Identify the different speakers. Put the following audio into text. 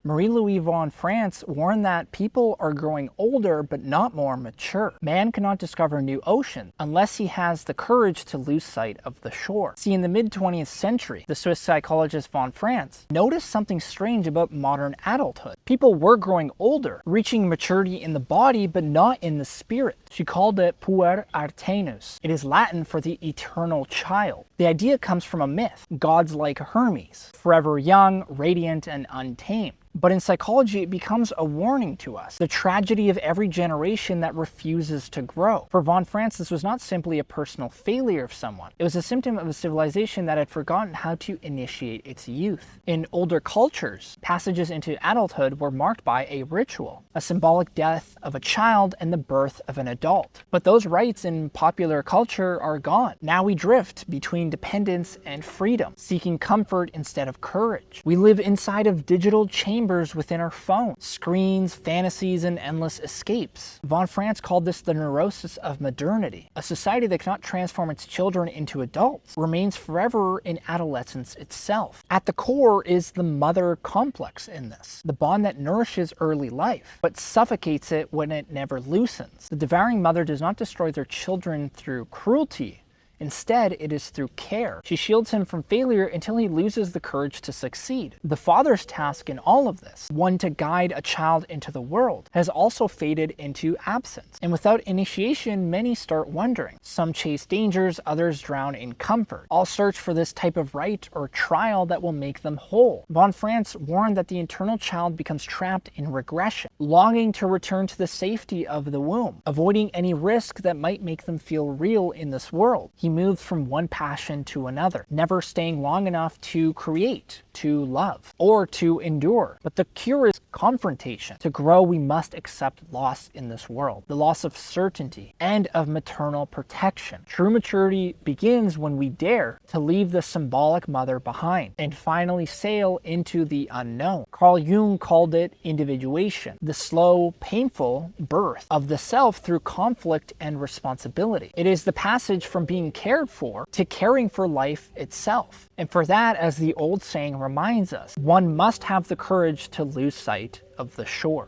Speaker 1: Marie-Louise von France warned that people are growing older but not more mature. Man cannot discover new oceans unless he has the courage to lose sight of the shore. See, in the mid-20th century, the Swiss psychologist von France noticed something strange about modern adulthood. People were growing older, reaching maturity in the body but not in the spirit. She called it puer artenus. It is Latin for the eternal child. The idea comes from a myth, gods like Hermes, forever young, radiant, and untamed. But in psychology, it becomes a warning to us, the tragedy of every generation that refuses to grow. For von France, this was not simply a personal failure of someone. It was a symptom of a civilization that had forgotten how to initiate its youth. In older cultures, passages into adulthood were marked by a ritual, a symbolic death of a child and the birth of an adult. But those rites in popular culture are gone. Now we drift between dependence and freedom, seeking comfort instead of courage. We live inside of digital chambers within our phones, screens, fantasies, and endless escapes. Von France called this the neurosis of modernity. A society that cannot transform its children into adults remains forever in adolescence itself. At the core is the mother complex in this, the bond that nourishes early life, but suffocates it when it never loosens. The devouring mother does not destroy their children through cruelty. Instead, it is through care. She shields him from failure until he loses the courage to succeed. The father's task in all of this, one to guide a child into the world, has also faded into absence. And without initiation, many start wandering. Some chase dangers, others drown in comfort. All search for this type of rite or trial that will make them whole. Von France warned that the internal child becomes trapped in regression, longing to return to the safety of the womb, avoiding any risk that might make them feel real in this world. He moved from one passion to another, never staying long enough to create, to love, or to endure. But the cure is confrontation. To grow, we must accept loss in this world, the loss of certainty and of maternal protection. True maturity begins when we dare to leave the symbolic mother behind and finally sail into the unknown. Carl Jung called it individuation, the slow, painful birth of the self through conflict and responsibility. It is the passage from being cared for to caring for life itself. And for that, as the old saying reminds us, one must have the courage to lose sight of the shore.